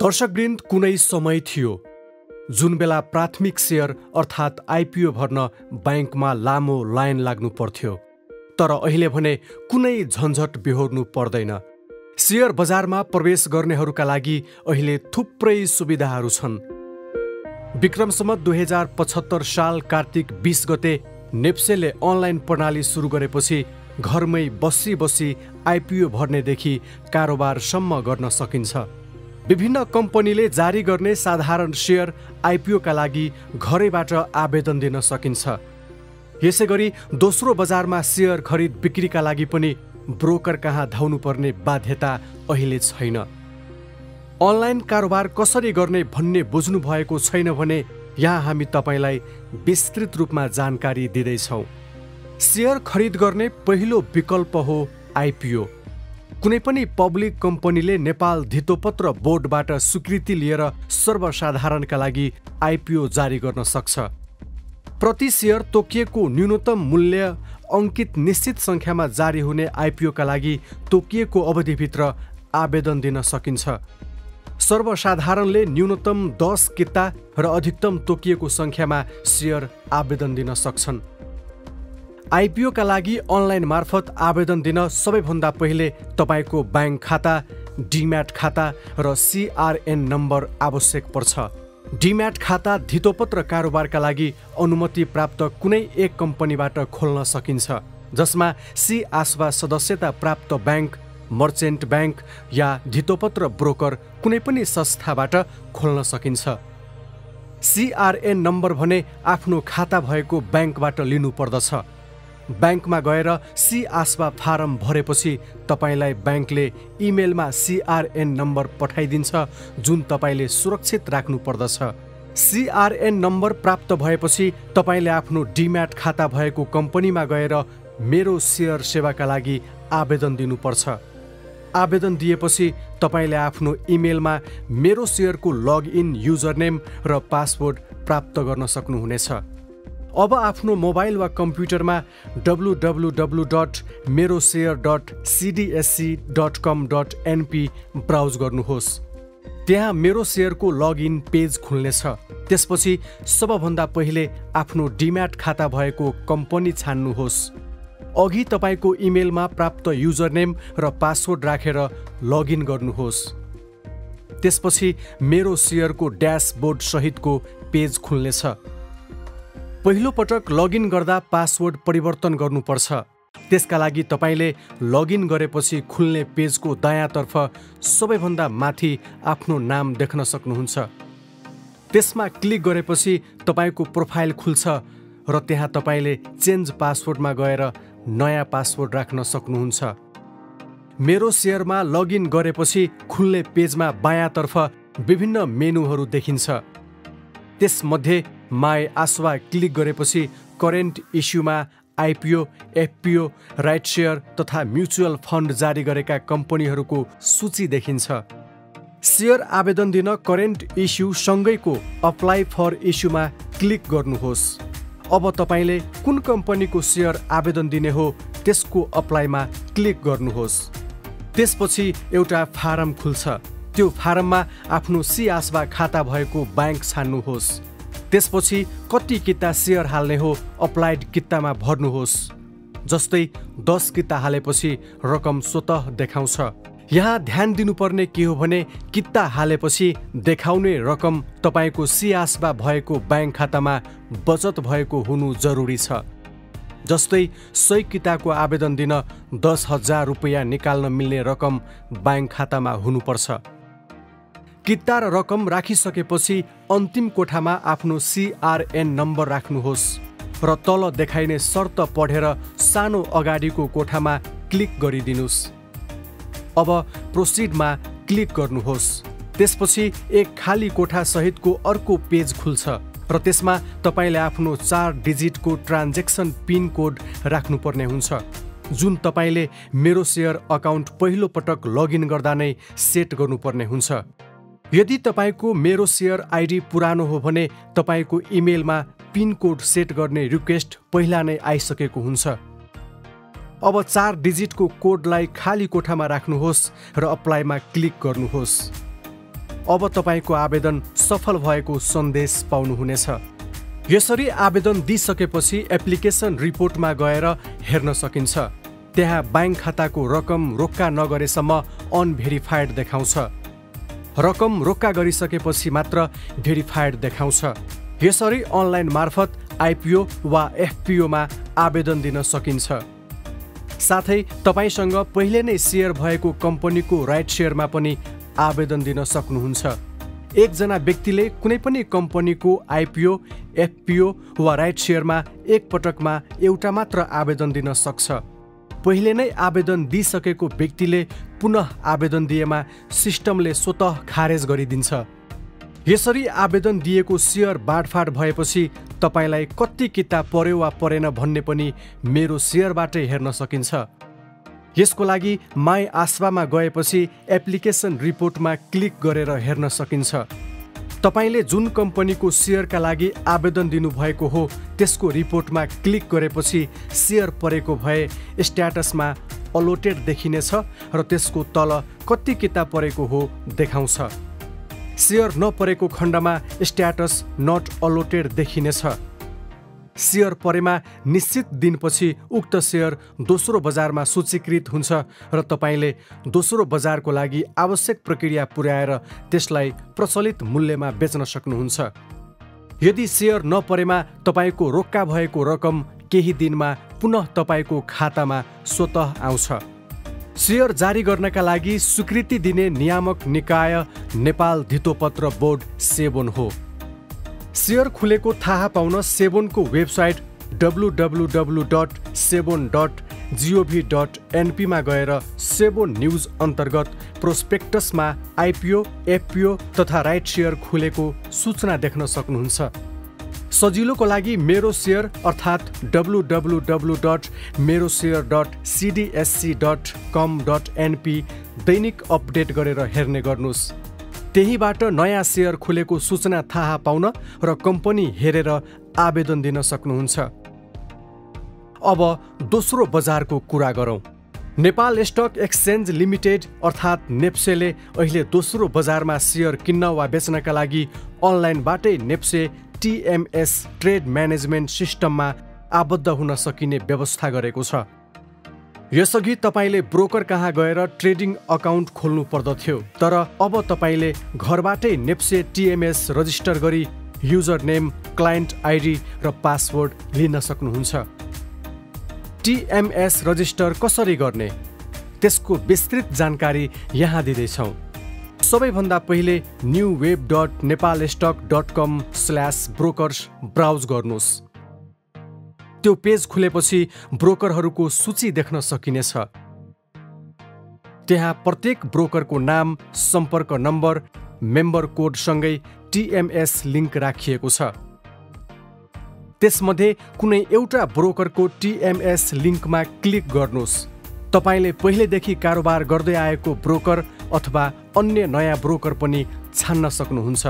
दर्शकवृन्द, कुनै समय थियो जुन बेला प्राथमिक सेयर अर्थात् आइपिओ भर्न बैंकमा लामो लाइन लाग्नु पर्थ्यो। तर अहिले भने कुनै झन्झट बेहोर्नु पर्दैन। सेयर बजारमा प्रवेश गर्नेहरूका लागि अहिले थुप्रै सुविधाहरू छन्। विक्रम सम्वत 2075 साल कार्तिक 20 गते नेप्सेले अनलाइन प्रणाली सुरु गरेपछि घरमै बसी आइपिओ भर्नेदेखि कारोबारसम्म गर्न सकिन्छ। विभिन्न कम्पनीले जारी गर्ने साधारण सेयर आइपिओका लागि घरैबाट आवेदन दिन सकिन्छ। यसैगरी दोस्रो बजारमा सेयर खरिद बिक्रीका लागि पनि ब्रोकर कहाँ धाउनुपर्ने बाध्यता अहिले छैन। अनलाइन कारोबार कसरी गर्ने भन्ने बुझ्नु भएको छैन भने यहाँ हामी तपाईलाई विस्तृत रूपमा जानकारी दिँदैछौँ। सेयर खरिद गर्ने पहिलो विकल्प हो आइपिओ। कुनै पनि पब्लिक कम्पनीले नेपाल धितोपत्र बोर्डबाट स्वीकृति लिएर सर्वसाधारणका लागि आइपिओ जारी गर्न सक्छ। प्रति सेयर तोकिएको न्यूनतम मूल्य अङ्कित निश्चित सङ्ख्यामा जारी हुने आइपिओका लागि तोकिएको अवधिभित्र आवेदन दिन सकिन्छ। सर्वसाधारणले न्यूनतम 10 किता र अधिकतम तोकिएको सङ्ख्यामा सेयर आवेदन दिन सक्छन्। आइपिओका लागि अनलाइन मार्फत आवेदन दिन सबैभन्दा पहिले तपाईँको ब्याङ्क खाता, डिम्याट खाता र सिआरएन नम्बर आवश्यक पर्छ। डिम्याट खाता धितोपत्र कारोबारका लागि अनुमति प्राप्त कुनै एक कम्पनीबाट खोल्न सकिन्छ, जसमा सिआस्वा सदस्यता प्राप्त ब्याङ्क, मर्चेन्ट ब्याङ्क या धितोपत्र ब्रोकर कुनै पनि संस्थाबाट खोल्न सकिन्छ। सिआरएन नम्बर भने आफ्नो खाता भएको ब्याङ्कबाट लिनुपर्दछ। ब्याङ्कमा गएर सिआस्वा फारम भरेपछि तपाईँलाई ब्याङ्कले इमेलमा सिआरएन नम्बर पठाइदिन्छ, जुन तपाईँले सुरक्षित राख्नुपर्दछ। सिआरएन नम्बर प्राप्त भएपछि तपाईँले आफ्नो डिम्याट खाता भएको कम्पनीमा गएर मेरो सेयर सेवाका लागि आवेदन दिनुपर्छ। आवेदन दिएपछि तपाईँले आफ्नो इमेलमा मेरो सेयरको लगइन युजरनेम र पासवर्ड प्राप्त गर्न सक्नुहुनेछ। अब आफ्नो मोबाइल वा कम्प्युटरमा www.meroshares.cdsc.com.np ब्राउज गर्नुहोस्। त्यहाँ मेरो सेयरको लगइन पेज खुल्नेछ। त्यसपछि सबभन्दा पहिले आफ्नो डिम्याट खाता भएको कम्पनी छान्नुहोस्। अघि तपाईँको इमेलमा प्राप्त युजरनेम र पासवर्ड राखेर लगइन गर्नुहोस्। त्यसपछि मेरो सेयरको ड्यासबोर्ड सहितको पेज खुल्नेछ। पहिलो पटक लगइन गर्दा पासवर्ड परिवर्तन गर्नुपर्छ। त्यसका लागि तपाईँले लगइन गरेपछि खुल्ने पेजको दायाँतर्फ सबैभन्दा माथि आफ्नो नाम देख्न सक्नुहुन्छ। त्यसमा क्लिक गरेपछि तपाईँको प्रोफाइल खुल्छ र त्यहाँ तपाईँले चेन्ज पासवर्डमा गएर नयाँ पासवर्ड राख्न सक्नुहुन्छ। मेरो सेयरमा लगइन गरेपछि खुल्ने पेजमा बायाँतर्फ विभिन्न मेनुहरू देखिन्छ। त्यसमध्ये माई आस्वा क्लिक गरेपछि करेन्ट इस्युमा आइपिओ, एफपिओ, राइट सेयर तथा म्युचुअल फन्ड जारी गरेका कम्पनीहरूको सूची देखिन्छ। सेयर आवेदन दिन करेन्ट इस्यु सँगैको अप्लाई फर इस्युमा क्लिक गर्नुहोस्। अब तपाईँले कुन कम्पनीको सेयर आवेदन दिने हो त्यसको अप्लाईमा क्लिक गर्नुहोस्। त्यसपछि एउटा फारम खुल्छ। त्यो फारममा आफ्नो सिआस्वा खाता भएको ब्याङ्क छान्नुहोस्। त्यसपछि कति किता सेयर हाल्ने हो अप्लाइड कितामा भर्नुहोस्। जस्तै 10 किता हालेपछि रकम स्वतः देखाउँछ। यहाँ ध्यान दिनुपर्ने के हो भने किता हालेपछि देखाउने रकम तपाईँको सिआस्वा भएको ब्याङ्क खातामा बचत भएको हुनु जरुरी छ। जस्तै 100 किताको आवेदन दिन 10,000 रुपैयाँ निकाल्न मिल्ने रकम ब्याङ्क खातामा हुनुपर्छ। किता र रकम राखिसकेपछि अन्तिम कोठामा आफ्नो सिआरएन नम्बर राख्नुहोस् र तल देखाइने शर्त पढेर सानो अगाडिको कोठामा क्लिक गरिदिनुस्। अब प्रोसिडमा क्लिक गर्नुहोस्। त्यसपछि एक खाली कोठा सहितको अर्को पेज खुल्छ र त्यसमा तपाईँले आफ्नो 4 डिजिटको ट्रान्जेक्सन पिन कोड राख्नुपर्ने हुन्छ, जुन तपाईँले मेरो सेयर अकाउन्ट पहिलो पटक लगइन गर्दा नै सेट गर्नुपर्ने हुन्छ। यदि तपाईँको मेरो सेयर आइडी पुरानो हो भने तपाईँको इमेलमा पिन कोड सेट गर्ने रिक्वेस्ट पहिला नै आइसकेको हुन्छ। अब 4 डिजिटको कोडलाई खाली कोठामा राख्नुहोस् र अप्लाईमा क्लिक गर्नुहोस्। अब तपाईको आवेदन सफल भएको सन्देश पाउनुहुनेछ। यसरी आवेदन दिइसकेपछि एप्लिकेसन रिपोर्टमा गएर हेर्न सकिन्छ। त्यहाँ बैंक खाताको रकम रोक्का नगरेसम्म अनभेरिफाइड देखाउँछ। रकम रोक्का गरिसकेपछि मात्र भेरिफाइड देखाउँछ। यसरी अनलाइन मार्फत आइपिओ वा एफपिओमा आवेदन दिन सकिन्छ। साथै तपाईसँग पहिले नै सेयर भएको कम्पनीको राइट सेयरमा पनि आवेदन दिन सक्नुहुन्छ। एकजना व्यक्तिले कुनै पनि कम्पनीको आइपिओ, एफपिओ वा राइट सेयरमा एक पटकमा एउटा मात्र आवेदन दिन सक्छ। पहिले नै आवेदन दिइसकेको व्यक्तिले पुनः आवेदन दिएमा सिस्टमले स्वतः खारेज गरिदिन्छ। यसरी आवेदन दिएको सेयर बाँडफाँड भएपछि तपाईलाई कति किता पर्यो वा परेन भन्ने पनि मेरो सेयरबाटै हेर्न सकिन्छ। यसको लागि माई आस्वामा गएपछि एप्लिकेसन रिपोर्टमा क्लिक गरेर हेर्न सकिन्छ। तपाईले जुन कम्पनीको सेयरका लागि आवेदन दिनुभएको हो त्यसको रिपोर्टमा क्लिक गरेपछि सेयर परेको भए स्ट्याटसमा अलोटेड देखिनेछ र त्यसको तल कति किता परेको हो देखाउँछ। सेयर नपरेको खण्डमा स्ट्याटस नट अलोटेड देखिनेछ। सेयर परेमा निश्चित दिनपछि उक्त सेयर दोस्रो बजारमा सूचीकृत हुन्छ र तपाईले दोस्रो बजारको लागि आवश्यक प्रक्रिया पुर्याएर त्यसलाई प्रचलित मूल्यमा बेच्न सक्नुहुन्छ। यदि सेयर नपरेमा तपाईको रोक्का भएको रकम केही दिनमा पुनः तपाईको खातामा स्वतः आउँछ। सेयर जारी गर्नका लागि स्वीकृति दिने नियामक निकाय नेपाल धितोपत्र बोर्ड सेबोन हो। सेयर खुलेको थाहा पाउन सेबोनको वेबसाइट www.sebon.gov.np मा गएर सेबोन न्युज अन्तर्गत प्रोस्पेक्टसमा आइपिओ, एफपिओ तथा राइट सेयर खुलेको सूचना देख्न सक्नुहुन्छ। सजिलोको लागि मेरो सेयर अर्थात् www.meroshare.cdsc.com.np दैनिक अपडेट गरेर हेर्ने गर्नुहोस्। त्यहीबाट नयाँ सेयर खुलेको सूचना थाहा पाउन र कम्पनी हेरेर आवेदन दिन सक्नुहुन्छ। अब दोस्रो बजारको कुरा गरौँ। नेपाल स्टक एक्सचेन्ज लिमिटेड अर्थात् नेप्सेले अहिले दोस्रो बजारमा सेयर किन्न वा बेच्नका लागि अनलाइनबाटै नेप्से टिएमएस ट्रेड म्यानेजमेन्ट सिस्टममा आबद्ध हुन सकिने व्यवस्था गरेको छ। यसअघि तपाईले ब्रोकर कहाँ गएर ट्रेडिङ अकाउन्ट खोल्नु पर्दथ्यो, तर अब तपाईले घरबाटै नेप्से टिएमएस रजिस्टर गरी युजर नेम, क्लाइन्ट आइडी र पासवर्ड लिन सक्नुहुन्छ। टिएमएस रजिस्टर कसरी गर्ने त्यसको विस्तृत जानकारी यहाँ दिँदैछौँ। सबैभन्दा पहिले newweb.nepalstock.com/brokers ब्राउज गर्नुहोस्। त्यो पेज खुलेपछि ब्रोकरहरूको सूची देख्न सकिनेछ। त्यहाँ प्रत्येक ब्रोकरको नाम, सम्पर्क नम्बर, मेम्बर कोडसँगै टिएमएस लिङ्क राखिएको छ। त्यसमध्ये कुनै एउटा ब्रोकरको टिएमएस लिङ्कमा क्लिक गर्नुहोस्। तपाईले पहिलेदेखि कारोबार गर्दै आएको ब्रोकर अथवा अन्य नयाँ ब्रोकर पनि छान्न सक्नुहुन्छ।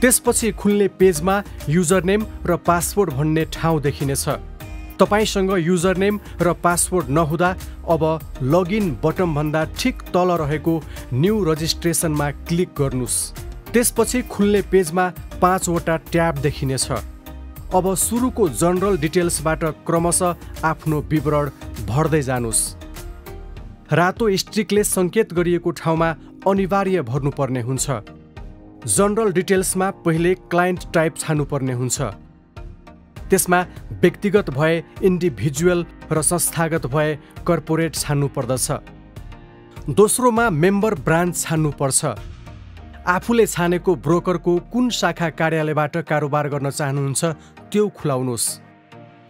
त्यसपछि खुल्ने पेजमा युजरनेम र पासवर्ड भन्ने ठाउँ देखिनेछ। तपाईसँग युजरनेम र पासवर्ड नहुँदा अब लगइन बटनभन्दा ठिक तल रहेको न्यू रजिस्ट्रेसनमा क्लिक गर्नुहोस्। त्यसपछि खुल्ने पेजमा 5 वटा ट्याब देखिनेछ। अब सुरुको जनरल डिटेल्सबाट क्रमशः आफ्नो विवरण भर्दै जानुहोस्। रातो स्ट्रिकले सङ्केत गरिएको ठाउँमा अनिवार्य भर्नुपर्ने हुन्छ। जनरल डिटेल्समा पहिले क्लाइन्ट टाइप छान्नुपर्ने हुन्छ। त्यसमा व्यक्तिगत भए इन्डिभिजुअल र संस्थागत भए कर्पोरेट छान्नु पर्दछ। दोस्रोमा मेम्बर ब्रान्च छान्नुपर्छ। आफूले छानेको ब्रोकरको कुन शाखा कार्यालयबाट कारोबार गर्न चाहनुहुन्छ त्यो खुलाउनुहोस्।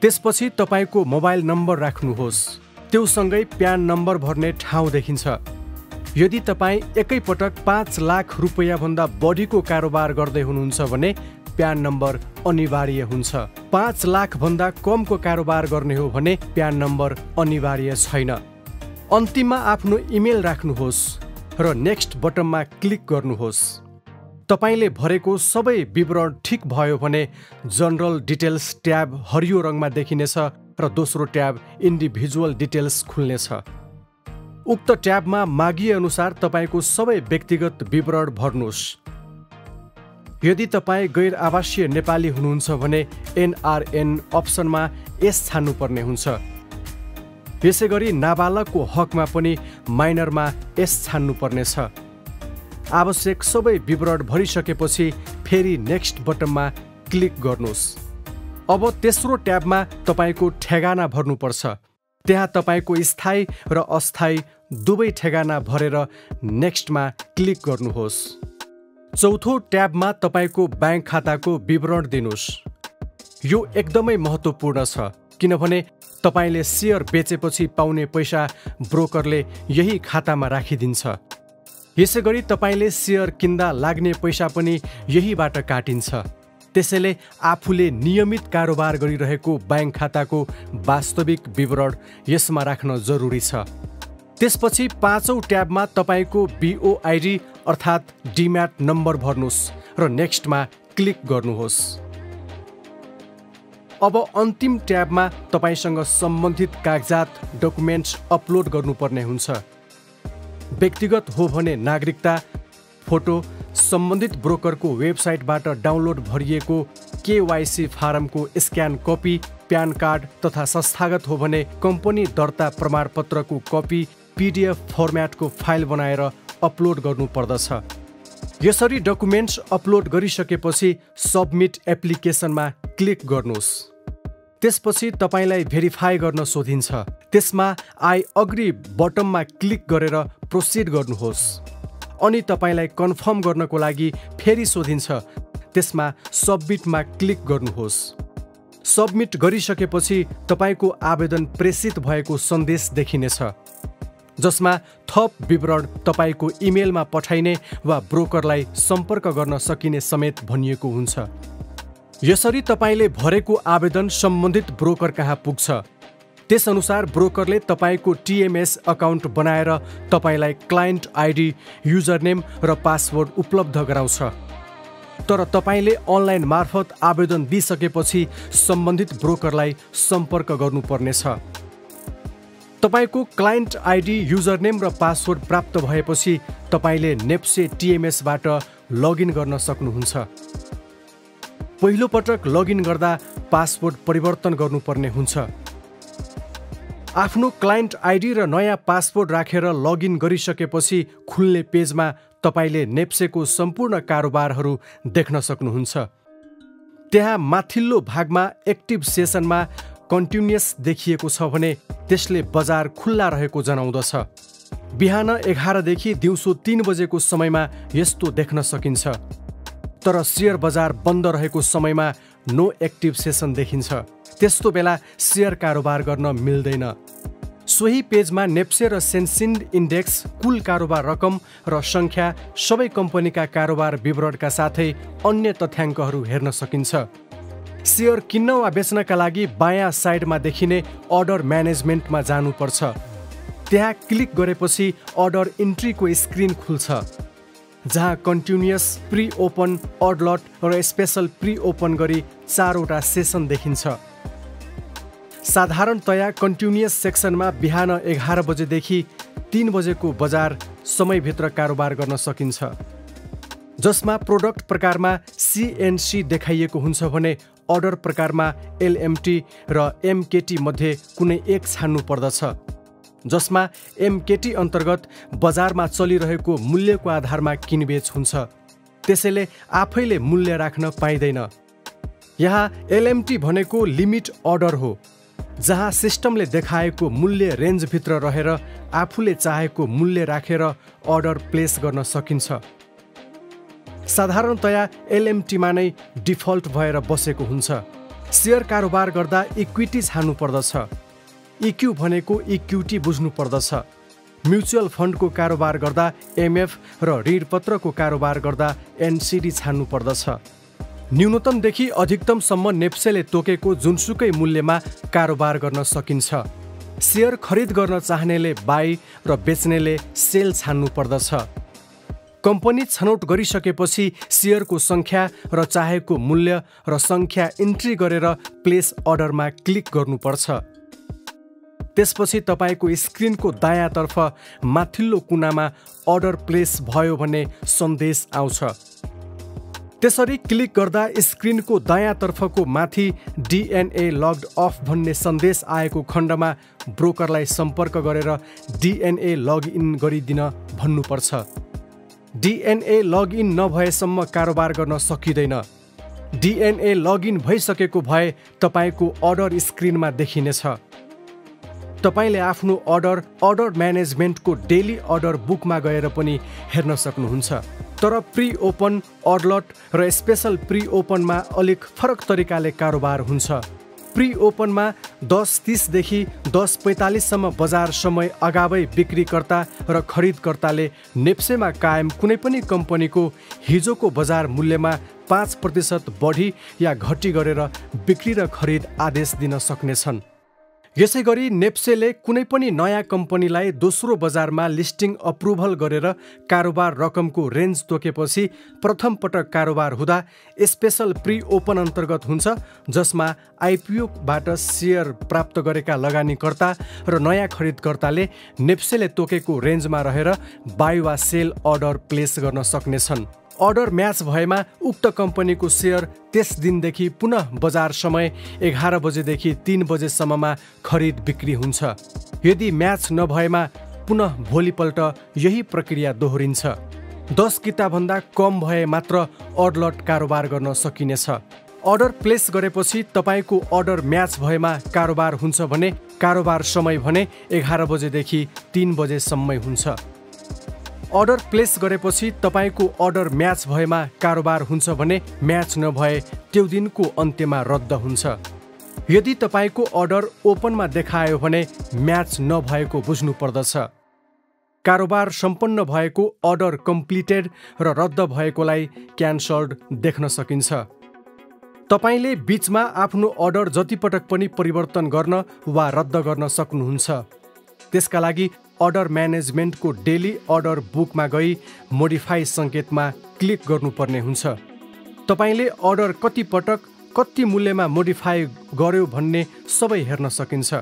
त्यसपछि तपाईको मोबाइल नम्बर राख्नुहोस्। त्योसँगै प्यान नम्बर भर्ने ठाउँ देखिन्छ। यदि तपाईँ एकैपटक 5 लाख रुपैयाँ भन्दा बढीको कारोबार गर्दै हुनुहुन्छ भने प्यान नम्बर अनिवार्य हुन्छ। 5 लाख भन्दा कमको कारोबार गर्ने हो भने प्यान नम्बर अनिवार्य छैन। अन्तिममा आफ्नो इमेल राख्नुहोस् र नेक्स्ट बटनमा क्लिक गर्नुहोस्। तपाईले भरेको सबै विवरण ठिक भयो भने जनरल डिटेल्स ट्याब हरियो रङमा देखिनेछ र दोस्रो ट्याब इन्डिभिजुअल डिटेल्स खुल्नेछ। उक्त ट्याबमा मागिए अनुसार तपाईको सबै व्यक्तिगत विवरण भर्नुहोस्। यदि तपाईँ गैर आवासीय नेपाली हुनुहुन्छ भने NRN अप्सनमा एस छान्नुपर्ने हुन्छ। यसैगरी नाबालकको हकमा पनि माइनरमा एस छान्नुपर्नेछ। आवश्यक सबै विवरण भरिसकेपछि फेरि नेक्स्ट बटनमा क्लिक गर्नुहोस्। अब तेस्रो ट्याबमा तपाईको ठेगाना भर्नुपर्छ। त्यहाँ तपाईको स्थायी र अस्थायी दुवै ठेगाना भरेर नेक्स्टमा क्लिक गर्नुहोस्। चौथो ट्याबमा तपाईको ब्याङ्क खाताको विवरण दिनुहोस्। यो एकदमै महत्त्वपूर्ण छ किनभने तपाईले सेयर बेचेपछि पाउने पैसा ब्रोकरले यही खातामा राखिदिन्छ। यसैगरी तपाईले सेयर किन्दा लाग्ने पैसा पनि यहीबाट काटिन्छ। त्यसैले आफूले नियमित कारोबार गरिरहेको ब्याङ्क खाताको वास्तविक विवरण यसमा राख्न जरुरी छ। त्यसपछि पाँचौं ट्याबमा तपाईको BOID अर्थात् डिम्याट नम्बर भर्नुहोस् र नेक्स्टमा क्लिक गर्नुहोस्। अब अन्तिम ट्याबमा तपाईसँग सम्बन्धित कागजात डकुमेन्ट्स अपलोड गर्नुपर्ने हुन्छ। व्यक्तिगत हो भने नागरिकता, फोटो, सम्बन्धित ब्रोकरको वेबसाइटबाट डाउनलोड भरिएको KYC फारमको स्क्यान कपी, प्यान कार्ड तथा संस्थागत हो भने कम्पनी दर्ता प्रमाणपत्रको कपी PDF फर्म्याटको फाइल बनाएर अपलोड गर्नुपर्दछ। यसरी डकुमेन्ट्स अपलोड गरिसकेपछि सबमिट एप्लिकेसनमा क्लिक गर्नुहोस्। त्यसपछि तपाईलाई भेरिफाई गर्न सोधिन्छ। त्यसमा आई अग्री बटनमा क्लिक गरेर प्रोसिड गर्नुहोस्। अनि तपाईलाई कन्फर्म गर्नको लागि फेरि सोधिन्छ। त्यसमा सबमिटमा क्लिक गर्नुहोस्। सबमिट गरिसकेपछि तपाईको आवेदन प्रेषित भएको सन्देश देखिनेछ, जसमा थप विवरण तपाईको इमेलमा पठाइने वा ब्रोकरलाई सम्पर्क गर्न सकिने समेत भनिएको हुन्छ। यसरी तपाईले भरेको आवेदन सम्बन्धित ब्रोकर कहाँ पुग्छ। त्यसअनुसार ब्रोकरले तपाईको TMS अकाउन्ट बनाएर तपाईलाई क्लाइन्ट ID, युजरनेम र पासवर्ड उपलब्ध गराउँछ। तर तपाईले अनलाइन मार्फत आवेदन दिइसकेपछि सम्बन्धित ब्रोकरलाई सम्पर्क गर्नुपर्नेछ। तपाईको क्लाइन्ट ID, युजरनेम र पासवर्ड प्राप्त भएपछि तपाईले नेप्से TMSबाट लगइन गर्न सक्नुहुन्छ। पहिलो पटक लगइन गर्दा पासवर्ड परिवर्तन गर्नुपर्ने हुन्छ। आफ्नो क्लाइन्ट ID र नयाँ पासवर्ड राखेर लगइन गरिसकेपछि खुल्ने पेजमा तपाईले नेप्सेको सम्पूर्ण कारोबारहरू देख्न सक्नुहुन्छ। त्यहाँ माथिल्लो भागमा एक्टिभ सेसनमा कन्टिन्युअस देखिएको छ भने त्यसले बजार खुल्ला रहेको जनाउँदछ। बिहान 11 देखि दिउँसो 3 बजेको समयमा यस्तो देख्न सकिन्छ। तर सेयर बजार बन्द रहेको समयमा नो एक्टिभ सेसन देखिन्छ। त्यस्तो बेला सेयर कारोबार गर्न मिल्दैन। सोही पेजमा नेप्से र सेन्सिन्ड इन्डेक्स, कुल कारोबार रकम र सङ्ख्या, सबै कम्पनीका कारोबार विवरणका साथै अन्य तथ्याङ्कहरू हेर्न सकिन्छ। सेयर किन्न वा बेच्नका लागि बायाँ साइडमा देखिने अर्डर म्यानेजमेन्टमा जानुपर्छ। त्यहाँ क्लिक गरेपछि अर्डर इन्ट्रीको स्क्रिन खुल्छ, जहाँ continuous, pre open, odd lot र स्पेशल प्री ओपन गरी 4वटा सेसन देखिन्छ। साधारणतया कन्टिन्युअस सेक्सनमा बिहान 11 बजेदेखि 3 बजेको बजार समयभित्र कारोबार गर्न सकिन्छ, जसमा प्रोडक्ट प्रकारमा CNC देखाइएको हुन्छ भने अर्डर प्रकारमा LMT र MKT मध्ये कुनै एक छान्नु पर्दछ, जसमा MKT अन्तर्गत बजारमा चलिरहेको मूल्यको आधारमा किनबेच हुन्छ। त्यसैले आफैले मूल्य राख्न पाइँदैन। यहाँ LMT भनेको लिमिट अर्डर हो, जहाँ सिस्टमले देखाएको मूल्य रेन्जभित्र रहेर आफूले चाहेको मूल्य राखेर अर्डर प्लेस गर्न सकिन्छ। साधारणतया LMTमा नै डिफल्ट भएर बसेको हुन्छ। सेयर कारोबार गर्दा इक्विटी छान्नु पर्दछ। EQ भनेको इक्विटी बुझ्नु पर्दछ। म्युचुअल फन्डको कारोबार गर्दा MF र ऋणपत्रको कारोबार गर्दा NCD छान्नु पर्दछ। न्यूनतमदेखि अधिकतमसम्म नेप्सेले तोकेको जुनसुकै मूल्यमा कारोबार गर्न सकिन्छ। सेयर खरिद गर्न चाहनेले बाई र बेच्नेले सेल छान्नु पर्दछ। कम्पनी छनौट गरिसकेपछि सेयरको सङ्ख्या र चाहेको मूल्य र सङ्ख्या इन्ट्री गरेर प्लेस अर्डरमा क्लिक गर्नुपर्छ। त्यसपछि तपाईको स्क्रिनको दायाँतर्फ माथिल्लो कुनामा अर्डर प्लेस भयो भन्ने सन्देश आउँछ। त्यसरी क्लिक गर्दा स्क्रिनको दायाँतर्फको माथि DNA लग्ड अफ भन्ने सन्देश आएको खण्डमा ब्रोकरलाई सम्पर्क गरेर DNA लगइन गरिदिन भन्नुपर्छ। DNA लगइन नभएसम्म कारोबार गर्न सकिँदैन। DNA लगइन भइसकेको भए तपाईको अर्डर स्क्रिनमा देखिनेछ। तपाईले आफ्नो अर्डर म्यानेजमेन्टको डेली अर्डर बुकमा गएर पनि हेर्न सक्नुहुन्छ। तर प्री ओपन, अर्डलट र स्पेशल प्री ओपनमा अलिक फरक तरिकाले कारोबार हुन्छ। प्री ओपनमा 10:30 देखि 10:45 सम्म बजार समय अगावै बिक्रीकर्ता र खरिदकर्ताले नेप्सेमा कायम कुनै पनि कम्पनीको हिजोको बजार मूल्यमा 5% बढी या घटी गरेर बिक्री र खरिद आदेश दिन सक्नेछन्। यसैगरी नेप्सेले कुनै पनि नयाँ कम्पनीलाई दोस्रो बजारमा लिस्टिङ अप्रुभल गरेर कारोबार रकमको रेन्ज तोकेपछि प्रथम पटक कारोबार हुँदा स्पेशल प्री ओपन अन्तर्गत हुन्छ, जसमा आइपिओबाट सेयर प्राप्त गरेका लगानीकर्ता र नयाँ खरिदकर्ताले नेप्सेले तोकेको रेन्जमा रहेर बाई वा सेल अर्डर प्लेस गर्न सक्नेछन्। अर्डर म्याच भएमा उक्त कम्पनीको सेयर त्यस दिनदेखि पुनः बजार समय 11 बजेदेखि 3 बजेसम्ममा खरिद बिक्री हुन्छ। यदि म्याच नभएमा पुनः भोलिपल्ट यही प्रक्रिया दोहोरिन्छ। 10 किताभन्दा कम भए मात्र अर्डलट कारोबार गर्न सकिनेछ। अर्डर प्लेस गरेपछि तपाईको अर्डर म्याच भएमा कारोबार हुन्छ भने कारोबार समय भने 11 बजेदेखि 3 बजेसम्मै हुन्छ। अर्डर प्लेस गरेपछि तपाईको अर्डर म्याच भएमा कारोबार हुन्छ भने म्याच नभए त्यो दिनको अन्त्यमा रद्द हुन्छ। यदि तपाईको अर्डर ओपनमा देखायो भने म्याच नभएको बुझ्नु पर्दछ। कारोबार सम्पन्न भएको अर्डर कम्प्लिटेड र रद्द भएकोलाई क्यान्सल्ड देख्न सकिन्छ। तपाईले बीचमा आफ्नो अर्डर जतिपटक पनि परिवर्तन गर्न वा रद्द गर्न सक्नुहुन्छ। त्यसका लागि अर्डर म्यानेजमेन्टको डेली अर्डर बुकमा गई मोडिफाई सङ्केतमा क्लिक गर्नुपर्ने हुन्छ। तपाईले अर्डर कति पटक कति मूल्यमा मोडिफाई गर्यो भन्ने सबै हेर्न सकिन्छ।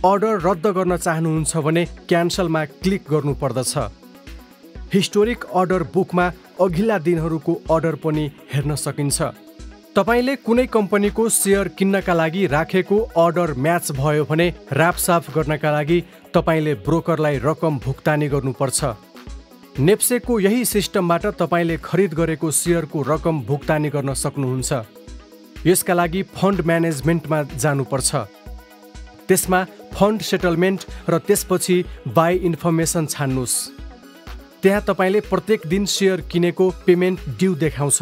अर्डर रद्द गर्न चाहनुहुन्छ भने क्यान्सलमा क्लिक गर्नुपर्दछ। हिस्टोरिक अर्डर बुकमा अघिल्ला दिनहरूको अर्डर पनि हेर्न सकिन्छ। तपाईले कुनै कम्पनीको सेयर किन्नका लागि राखेको अर्डर म्याच भयो भने रापसाफ गर्नका लागि तपाईले ब्रोकरलाई रकम भुक्तानी गर्नुपर्छ। नेप्सेको यही सिस्टमबाट तपाईले खरिद गरेको सेयरको रकम भुक्तानी गर्न सक्नुहुन्छ। यसका लागि फन्ड म्यानेजमेन्टमा जानुपर्छ। त्यसमा फन्ड सेटलमेन्ट र त्यसपछि बाई इन्फर्मेसन छान्नुहोस्। त्यहाँ तपाईले प्रत्येक दिन सेयर किनेको पेमेन्ट ड्यू देखाउँछ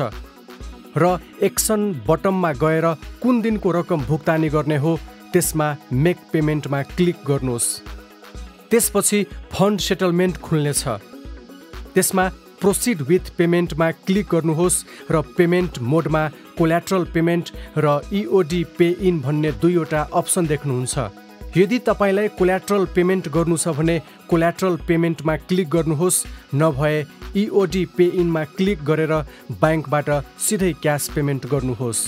र एक्सन बटममा गएर कुन दिनको रकम भुक्तानी गर्ने हो त्यसमा मेक पेमेन्टमा क्लिक गर्नुहोस्। त्यसपछि फन्ड सेटलमेन्ट खुल्नेछ। त्यसमा प्रोसिड विथ पेमेन्टमा क्लिक गर्नुहोस् र पेमेन्ट मोडमा कोल्याट्रल पेमेन्ट र EOD पे इन भन्ने दुईवटा अप्सन देख्नुहुन्छ। यदि तपाईलाई कोल्याट्रल पेमेन्ट गर्नु छ भने कोल्याट्रल पेमेन्टमा क्लिक गर्नुहोस्, नभए EOD पे इनमा क्लिक गरेर ब्याङ्कबाट सिधै क्यास पेमेन्ट गर्नुहोस्।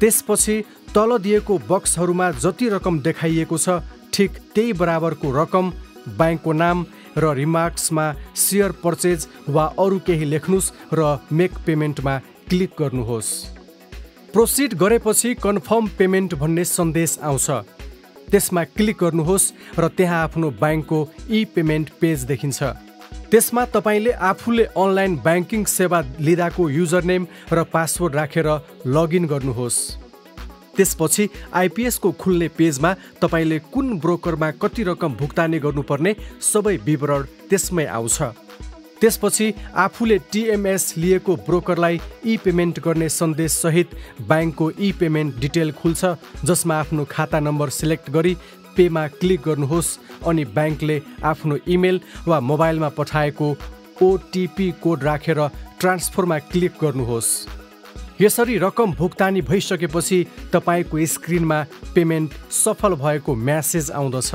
त्यसपछि तल दिएको बक्सहरूमा जति रकम देखाइएको छ ठिक त्यही बराबरको रकम, ब्याङ्कको नाम र रिमार्क्समा सेयर पर्चेज वा अरू केही लेख्नुहोस् र मेक पेमेन्टमा क्लिक गर्नुहोस्। प्रोसिड गरेपछि कन्फर्म पेमेन्ट भन्ने सन्देश आउँछ। त्यसमा क्लिक गर्नुहोस् र त्यहाँ आफ्नो ब्याङ्कको पेमेन्ट पेज देखिन्छ। त्यसमा तपाईले आफूले अनलाइन ब्याङ्किङ सेवा लिँदाको युजरनेम र पासवर्ड राखेर लगइन गर्नुहोस्। त्यसपछि आइपिएसको खुल्ने पेजमा तपाईले कुन ब्रोकरमा कति रकम भुक्तानी गर्नुपर्ने सबै विवरण त्यसमै आउँछ। त्यसपछि आफूले TMS लिएको ब्रोकरलाई पेमेन्ट गर्ने सन्देश सहित ब्याङ्कको पेमेन्ट डिटेल खुल्छ, जसमा आफ्नो खाता नम्बर सिलेक्ट गरी पेमा क्लिक गर्नुहोस् अनि ब्याङ्कले आफ्नो इमेल वा मोबाइलमा पठाएको OTP कोड राखेर ट्रान्सफरमा क्लिक गर्नुहोस्। यसरी रकम भुक्तानी भइसकेपछि तपाईको स्क्रिनमा पेमेन्ट सफल भएको म्यासेज आउँदछ।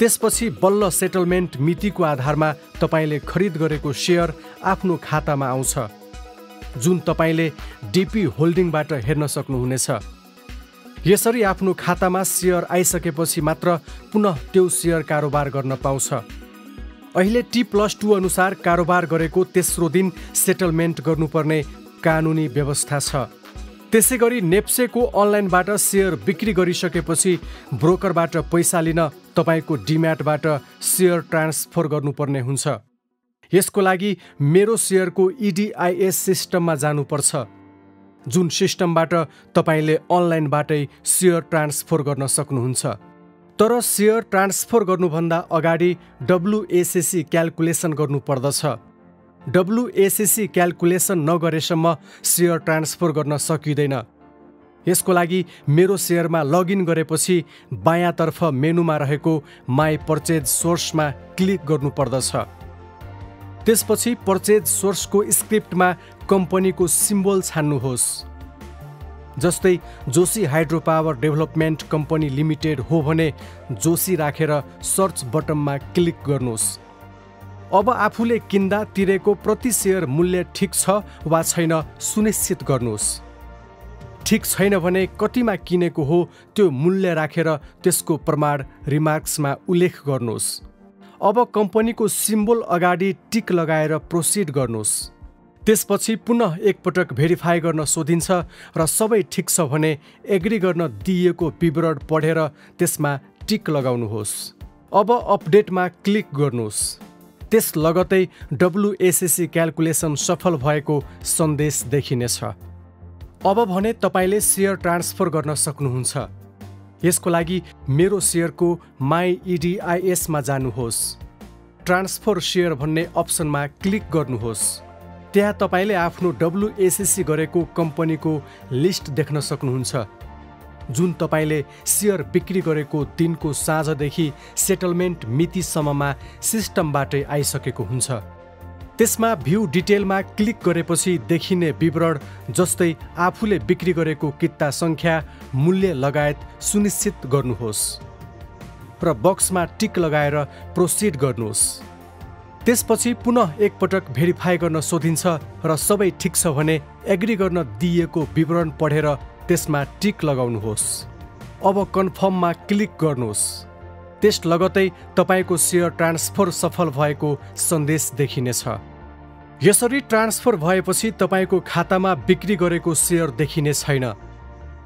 त्यसपछि बल्ल सेटलमेन्ट मितिको आधारमा तपाईले खरिद गरेको सेयर आफ्नो खातामा आउँछ, जुन तपाईले DP होल्डिङबाट हेर्न सक्नुहुनेछ। यसरी आफ्नो खातामा सेयर आइसकेपछि मात्र पुनः त्यो सेयर कारोबार गर्न पाउँछ। अहिले T+2 अनुसार कारोबार गरेको तेस्रो दिन सेटलमेन्ट गर्नुपर्ने कानुनी व्यवस्था छ। त्यसैगरी नेप्सेको अनलाइनबाट सेयर बिक्री गरिसकेपछि ब्रोकरबाट पैसा लिन तपाईको डिम्याटबाट सेयर ट्रान्सफर गर्नुपर्ने हुन्छ। यसको लागि मेरो सेयरको EDIS सिस्टममा जानुपर्छ, जुन सिस्टमबाट तपाईले अनलाइनबाटै सेयर ट्रान्सफर गर्न सक्नुहुन्छ। तर सेयर ट्रान्सफर गर्नुभन्दा अगाडि WACC क्याल्कुलेसन गर्नुपर्दछ। WACC क्याल्कुलेसन नगरेसम्म सेयर ट्रान्सफर गर्न सकिँदैन। यसको लागि मेरो सेयरमा लगइन गरेपछि बायाँतर्फ मेनुमा रहेको माई पर्चेज सोर्समा क्लिक गर्नुपर्दछ। त्यसपछि पर्चेज सोर्सको स्क्रिप्टमा कम्पनीको सिम्बल छान्नुहोस्। जस्तै Joshi hydro power development company limited हो भने जोशी राखेर सर्च बटनमा क्लिक गर्नुहोस्। अब आफूले किन्दा तिरेको प्रति सेयर मूल्य ठिक छ वा छैन सुनिश्चित गर्नुहोस्। ठिक छैन भने कतिमा किनेको हो त्यो मूल्य राखेर त्यसको प्रमाण रिमार्क्समा उल्लेख गर्नुहोस्। अब कम्पनीको सिम्बल अगाडि टिक लगाएर प्रोसिड गर्नुहोस्। त्यसपछि पुनः एकपटक भेरिफाई गर्न सोधिन्छ र सबै ठिक छ भने एग्री गर्न दिइएको विवरण पढेर त्यसमा टिक लगाउनुहोस्। अब अपडेटमा क्लिक गर्नुहोस्। त्यस लगतै WACC क्याल्कुलेसन सफल भएको सन्देश देखिनेछ। अब भने तपाईले सेयर ट्रान्सफर गर्न सक्नुहुन्छ। यसको लागि मेरो सेयरको माई EDIS मा जानुहोस्। ट्रान्सफर सेयर भन्ने अप्सनमा क्लिक गर्नुहोस्। त्यहाँ तपाईले आफ्नो WACC गरेको कम्पनीको लिस्ट देख्न सक्नुहुन्छ, जुन तपाईले सेयर बिक्री गरेको दिनको साँझदेखि सेटलमेन्ट मितिसम्ममा सिस्टमबाटै आइसकेको हुन्छ। त्यसमा भ्यू डिटेलमा क्लिक गरेपछि देखिने विवरण जस्तै आफूले बिक्री गरेको किता सङ्ख्या, मूल्य लगायत सुनिश्चित गर्नुहोस् र बक्समा टिक लगाएर प्रोसिड गर्नुहोस्। त्यसपछि पुनः एकपटक भेरिफाई गर्न सोधिन्छ र सबै ठिक छ भने एग्री गर्न दिइएको विवरण पढेर त्यसमा टिक लगाउनुहोस्। अब कन्फर्ममा क्लिक गर्नुहोस्। त्यस लगतै तपाईको सेयर ट्रान्सफर सफल भएको सन्देश देखिनेछ। यसरी ट्रान्सफर भएपछि तपाईको खातामा बिक्री गरेको सेयर देखिने छैन।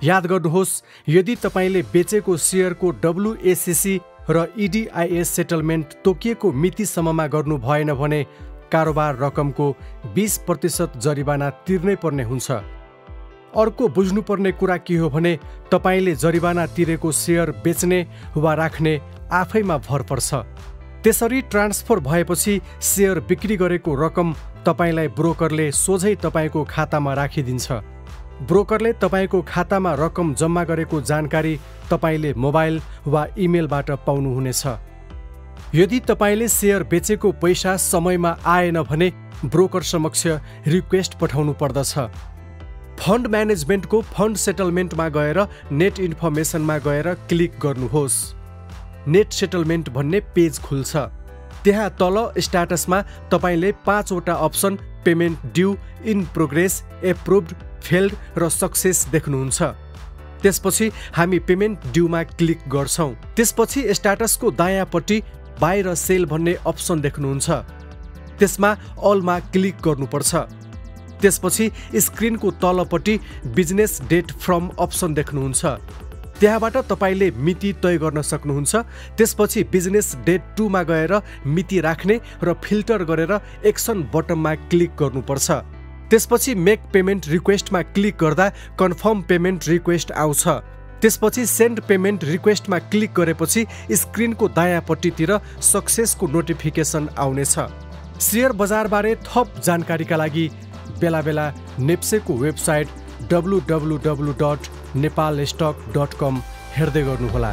याद गर्नुहोस्, यदि तपाईले बेचेको सेयरको WACC र EDIS सेटलमेन्ट तोकिएको मितिसम्ममा गर्नु भएन भने कारोबार रकमको 20% जरिवाना तिर्नै पर्ने हुन्छ। अर्को बुझ्नुपर्ने कुरा के हो भने तपाईले जरिवाना तिरेको सेयर बेच्ने वा राख्ने आफैमा भर पर्छ। त्यसरी ट्रान्सफर भएपछि सेयर बिक्री गरेको रकम तपाईलाई ब्रोकरले सोझै तपाईको खातामा राखिदिन्छ। ब्रोकरले तपाईको खातामा रकम जम्मा गरेको जानकारी तपाईले मोबाइल वा इमेलबाट पाउनुहुनेछ। यदि तपाईले सेयर बेचेको पैसा समयमा आएन भने ब्रोकर समक्ष रिक्वेस्ट पठाउनु पर्दछ। फन्ड म्यानेजमेन्टको फन्ड सेटलमेन्टमा गएर नेट इन्फर्मेसनमा गएर क्लिक गर्नुहोस्। नेट सेटलमेन्ट भन्ने पेज खुल्छ। त्यहाँ तल स्ट्याटसमा तपाईले 5 वटा option payment due, in progress, approved, failed र सक्सेस देख्नुहुन्छ। त्यसपछि हामी पेमेन्ट ड्यूमा क्लिक गर्छौं। त्यसपछि स्ट्याटसको दायाँपट्टि बाई र सेल भन्ने अप्सन देख्नुहुन्छ। त्यसमा अलमा क्लिक गर्नुपर्छ। त्यसपछि स्क्रिनको तलपट्टि बिजनेस डेट फ्रम अप्सन देख्नुहुन्छ। त्यहाँबाट तपाईले मिति तय गर्न सक्नुहुन्छ। त्यसपछि बिजनेस डेट 2 मा गएर मिति राख्ने र फिल्टर गरेर एक्सन बटनमा क्लिक गर्नुपर्छ। त्यसपछि मेक पेमेन्ट रिक्वेस्टमा क्लिक गर्दा कन्फर्म पेमेन्ट रिक्वेस्ट आउँछ। त्यसपछि सेन्ड पेमेन्ट रिक्वेस्टमा क्लिक गरेपछि स्क्रिनको दायाँपट्टितिर सक्सेसको नोटिफिकेसन आउनेछ। शेयर बजारबारे थप जानकारीका लागि बेला बेला नेप्सेको वेबसाइट www.nepalstock.com हेर्दै गर्नुहोला।